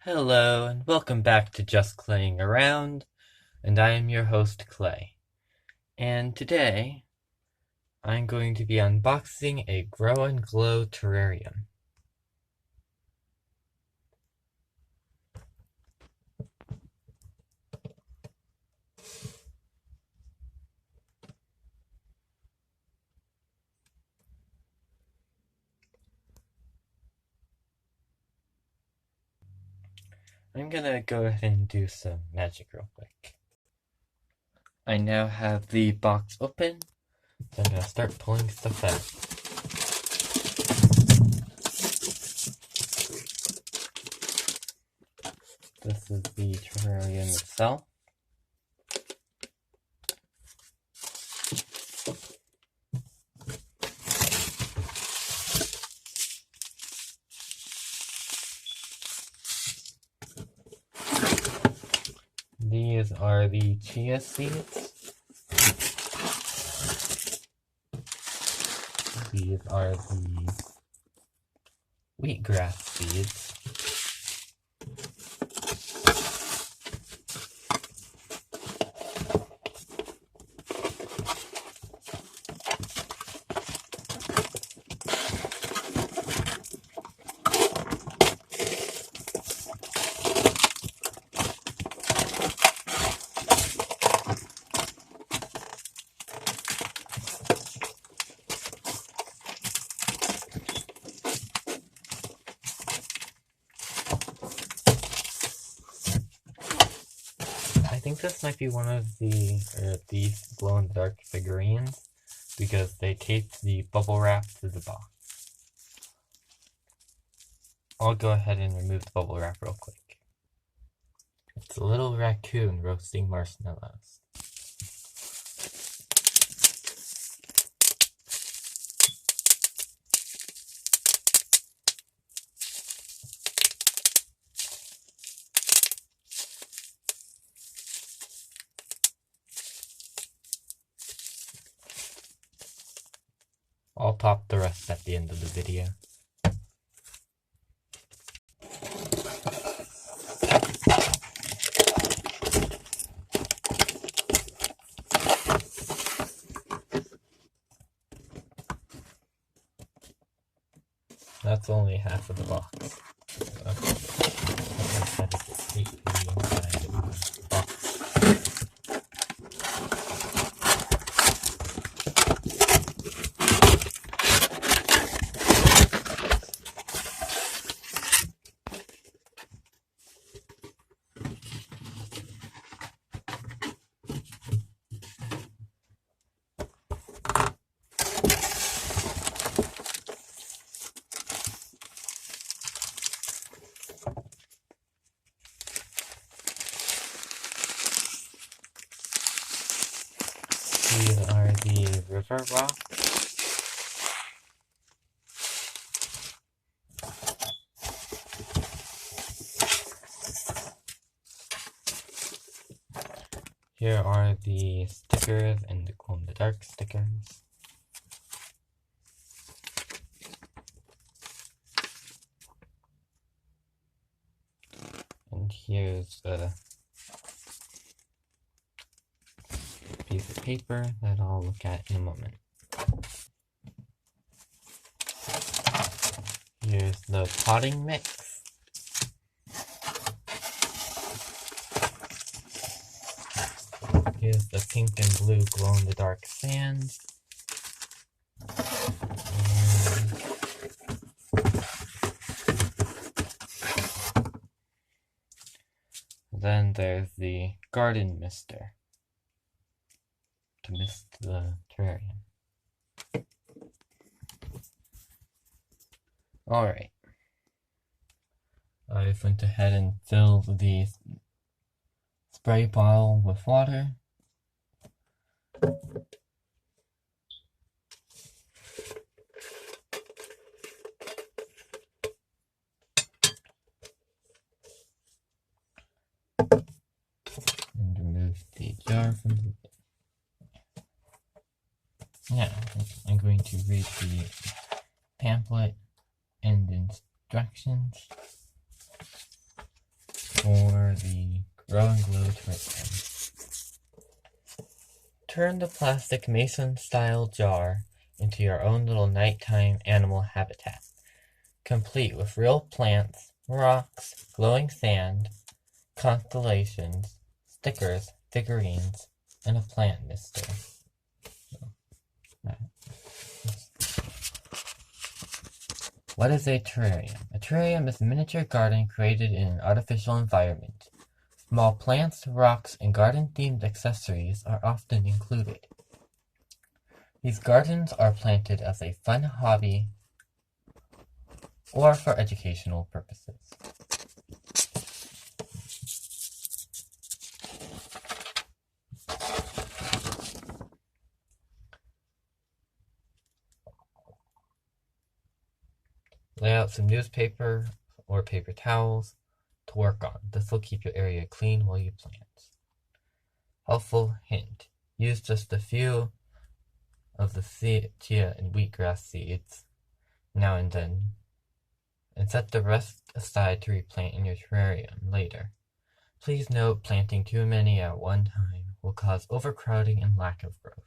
Hello, and welcome back to Just Claying Around, and I am your host, Clay. And today, I'm going to be unboxing a Grow and Glow terrarium. I'm gonna go ahead and do some magic real quick. I now have the box open, so I'm gonna start pulling stuff out. This is the terrarium itself. These are the chia seeds. These are the wheatgrass seeds. I think this might be one of these glow-in-the-dark figurines, because they taped the bubble wrap to the box. I'll go ahead and remove the bubble wrap real quick. It's a little raccoon roasting marshmallows. I'll top the rest at the end of the video. That's only half of the box. These are the river rocks. Here are the stickers and the glow-in-the-dark stickers. And here's a piece of paper that I'll look at in a moment. Here's the potting mix. Here's the pink and blue glow-in-the-dark sand. And then there's the garden mister to mist the terrarium. Alright. I went ahead and filled the spray bottle with water. And remove the jar from the... Now, I'm going to read the pamphlet and instructions. Grow and Glow Terrarium. Turn the plastic mason-style jar into your own little nighttime animal habitat, complete with real plants, rocks, glowing sand, constellations, stickers, figurines, and a plant mister. What is a terrarium? A terrarium is a miniature garden created in an artificial environment. Small plants, rocks, and garden-themed accessories are often included. These gardens are planted as a fun hobby or for educational purposes. Lay out some newspaper or paper towels to work on. This will keep your area clean while you plant. Helpful hint: use just a few of the chia and wheatgrass seeds now and then, and set the rest aside to replant in your terrarium later. Please note, planting too many at one time will cause overcrowding and lack of growth.